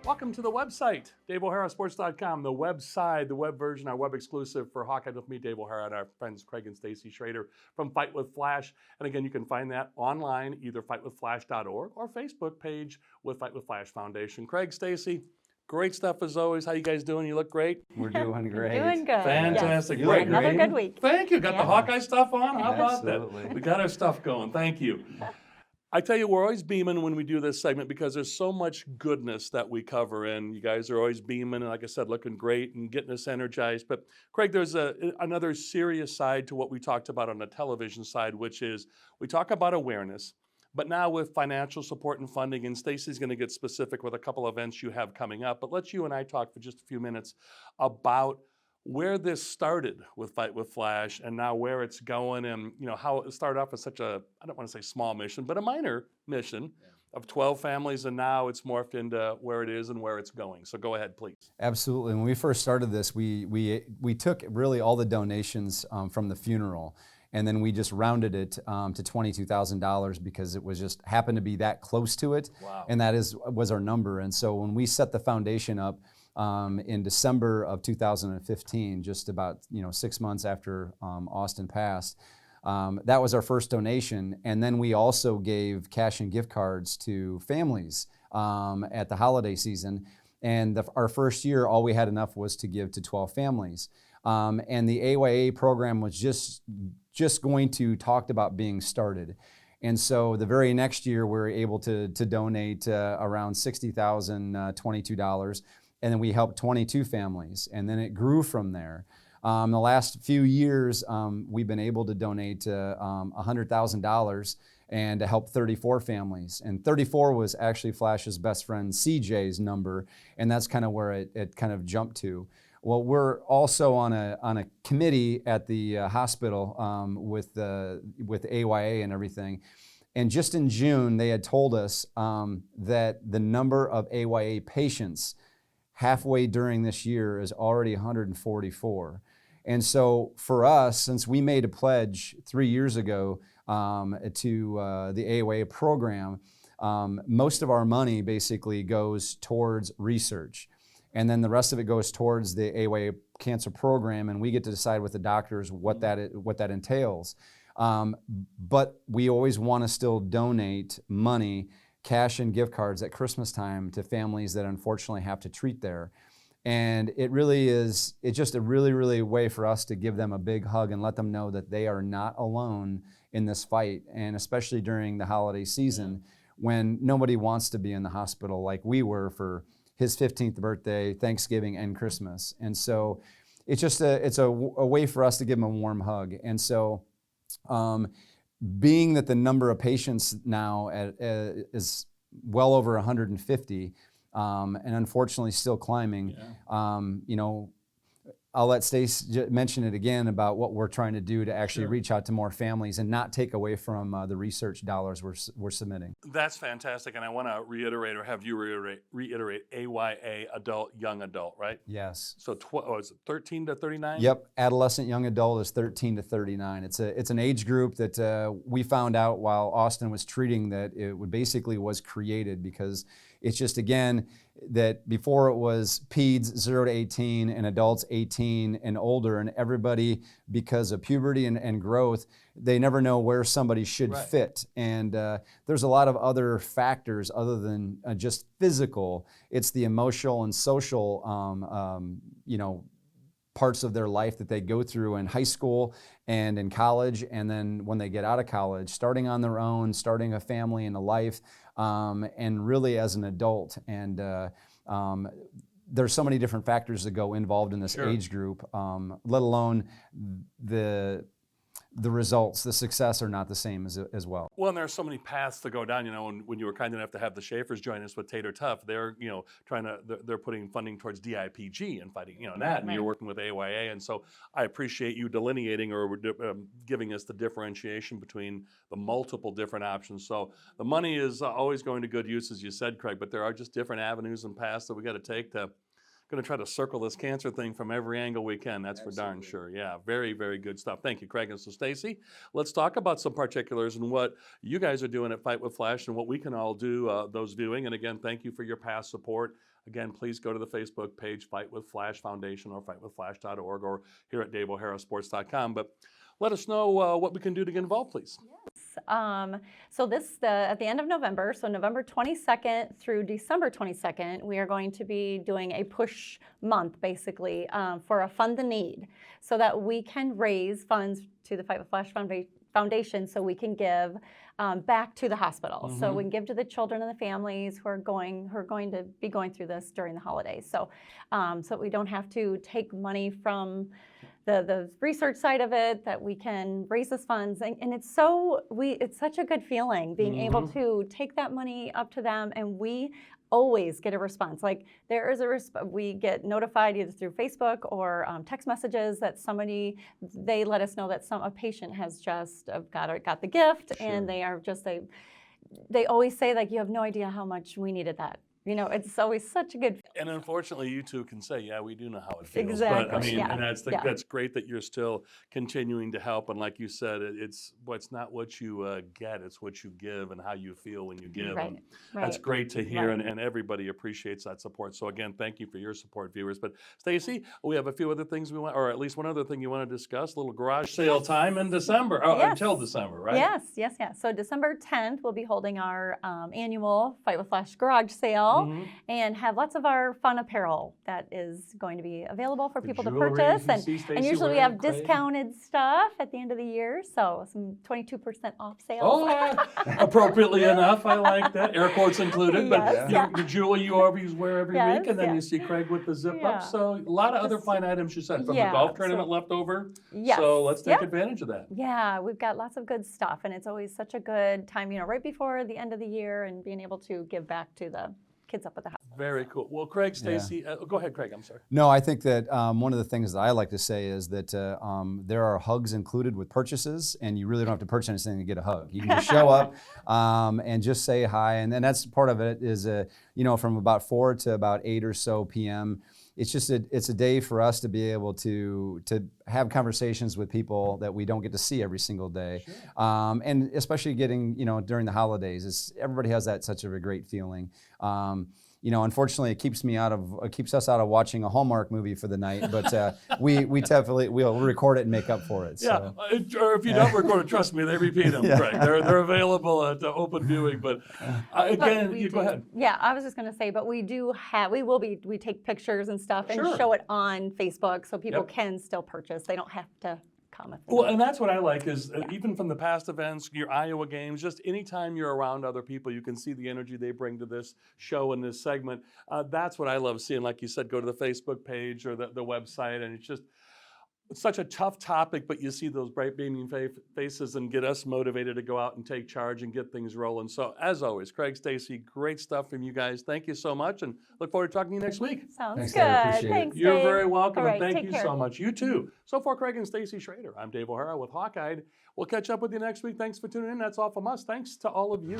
Welcome to the website, DaveO'HaraSports.com, the website, the web version, our web exclusive for Hawkeyed with me, Dave O'Hara, and our friends Craig and Stacy Schroeder from Fight with Flash. And again, you can find that online, either fightwithflash.org or Facebook page with Fight with Flash Foundation. Craig, Stacy, great stuff as always. How you guys doing? You look great. We're doing great. Doing good. Fantastic. Yes. Great. Another good week. Thank you. Got the Hawkeye stuff on. How about Absolutely. that? We got our stuff going. Thank you. I tell you, we're always beaming when we do this segment because there's so much goodness that we cover, and you guys are always beaming, and like I said, looking great and getting us energized. But Craig, there's another serious side to what we talked about on the television side, which is we talk about awareness, but now with financial support and funding, and Stacy's going to get specific with a couple of events you have coming up, but let's you and I talk for just a few minutes about where this started with Fight with Flash and now where it's going, and how it started off as such a, I don't want to say small mission, but a minor mission of 12 families, and now it's morphed into where it is and where it's going. So go ahead, please. Absolutely. When we first started this, we took really all the donations from the funeral, and then we just rounded it to $22,000 because it was just happened to be that close to it. Wow. And that was our number. And so when we set the foundation up in December of 2015, just about 6 months after Austin passed, that was our first donation. And then we also gave cash and gift cards to families at the holiday season. And our first year, all we had enough was to give to 12 families. And the AYA program was just going to talk about being started. And so the very next year, we were able to donate around $60,022. And then we helped 22 families, and then it grew from there. The last few years, we've been able to donate $100,000 and to help 34 families. And 34 was actually Flash's best friend CJ's number, and that's kind of where it kind of jumped to. Well, we're also on a committee at the hospital with AYA and everything. And just in June, they had told us that the number of AYA patients halfway during this year is already 144. And so for us, since we made a pledge 3 years ago to the AYA program, most of our money basically goes towards research. And then the rest of it goes towards the AYA cancer program, and we get to decide with the doctors what that entails. But we always want to still donate money, cash and gift cards at Christmas time to families that unfortunately have to treat there. And it's just a really, really way for us to give them a big hug and let them know that they are not alone in this fight. And especially during the holiday season when nobody wants to be in the hospital like we were for his 15th birthday, Thanksgiving, and Christmas. And so it's a way for us to give them a warm hug. And so, being that the number of patients now is well over 150, and unfortunately still climbing, I'll let Stace mention it again about what we're trying to do to actually reach out to more families and not take away from the research dollars we're submitting. That's fantastic, and I want to reiterate, or have you reiterate AYA adult, young adult, right? Yes. So is it 13 to 39? Yep, adolescent young adult is 13 to 39. It's an age group that we found out while Austin was treating that it basically was created because it's just, again, that before it was peds 0 to 18 and adults 18 and older, and everybody, because of puberty and growth, they never know where somebody should fit. And there's a lot of other factors other than just physical. It's the emotional and social, parts of their life that they go through in high school and in college, and then when they get out of college, starting on their own, starting a family and a life, and really as an adult. And there's so many different factors that go involved in this age group, let alone the results, the success are not the same as well. Well, and there are so many paths to go down. When you were kind enough to have the Schaefers join us with Tater Tough, they're they're putting funding towards DIPG and fighting that, and you're working with AYA, and so I appreciate you delineating or giving us the differentiation between the multiple different options. So the money is always going to good use, as you said, Craig, but there are just different avenues and paths that we got to take to going to try to circle this cancer thing from every angle we can. That's for darn sure. Yeah, very, very good stuff. Thank you, Craig. And so, Stacy, let's talk about some particulars and what you guys are doing at Fight with Flash and what we can all do, those viewing. And again, thank you for your past support. Again, please go to the Facebook page, Fight with Flash Foundation, or fightwithflash.org, or here at DaveO'HaraSports.com. But let us know what we can do to get involved, please. So at the end of November, so November 22nd through December 22nd, we are going to be doing a push month, basically, for a Fund the Need, so that we can raise funds to the Fight with Flash Foundation, so we can give back to the hospital. So we can give to the children and the families who are going to be going through this during the holidays. So, so we don't have to take money from the research side of it, that we can raise those funds, and it's such a good feeling being able to take that money up to them, and we always get a response. Like there is we get notified either through Facebook or text messages that they let us know that a patient has just got the gift, and they are just they always say, like, you have no idea how much we needed that. You know, it's always such a good. And unfortunately, you two can say, yeah, we do know how it feels. Exactly. But I mean, Yeah. and that's great that you're still continuing to help. And like you said, it's not what you get, it's what you give and how you feel when you give. Right. And Right. that's great to hear, Right. and everybody appreciates that support. So again, thank you for your support, viewers. But Stacy, we have a few other things we want, or at least one other thing you want to discuss. A little garage sale time in December. Oh, Yes. until December, right? Yes. So December 10th, we'll be holding our annual Fight with Flash garage sale, and have lots of our fun apparel that is going to be available for people to jewelry, purchase. you can see Stacy And usually we wearing have great. discounted stuff at the end of the year, so some 22% off sales. Oh, yeah. Appropriately enough, I like that. Air quotes included, but Yes, yeah. the jewelry you always wear every Yes, week, and then yeah. you see Craig with the zip Yeah. up. So a lot of other Just- fine items you said from yeah, the golf so- tournament left over. Yes. So let's take Yep. advantage of that. Yeah, we've got lots of good stuff, and it's always such a good time, right before the end of the year, and being able to give back to the kids up at the house. Very cool. Well, Craig, Stacy, go ahead, Craig. I'm sorry. No, I think that one of the things that I like to say is that there are hugs included with purchases, and you really don't have to purchase anything to get a hug. You can just show up and just say hi, and that's part of it. Is from about 4 to about 8 or so p.m. It's just it's a day for us to be able to have conversations with people that we don't get to see every single day, and especially getting during the holidays. Everybody has such a great feeling. Unfortunately, it keeps us out of watching a Hallmark movie for the night, but we definitely will record it and make up for it. Yeah, So. or if you don't record it, trust me, they repeat them, Yeah. Craig. They're available at open viewing. But again, But you go ahead. Yeah, I was just going to say, but we take pictures and stuff and Sure. show it on Facebook, so people Yep. can still purchase. They don't have to come if they Well, don't. and that's what I like is even from the past events, your Iowa games, just anytime you're around other people, you can see the energy they bring to this show and this segment. That's what I love seeing. Like you said, go to the Facebook page or the website, and it's such a tough topic, but you see those bright beaming faces and get us motivated to go out and take charge and get things rolling. So as always, Craig, Stacy, great stuff from you guys. Thank you so much, and look forward to talking to you next week. Sounds Thanks, good. Dave. Appreciate it. Thanks, You're Dave. very welcome, All and right, thank take you so care. much. You too. So for Craig and Stacy Schroeder, I'm Dave O'Hara with Hawkeyed. We'll catch up with you next week. Thanks for tuning in. That's all from us. Thanks to all of you.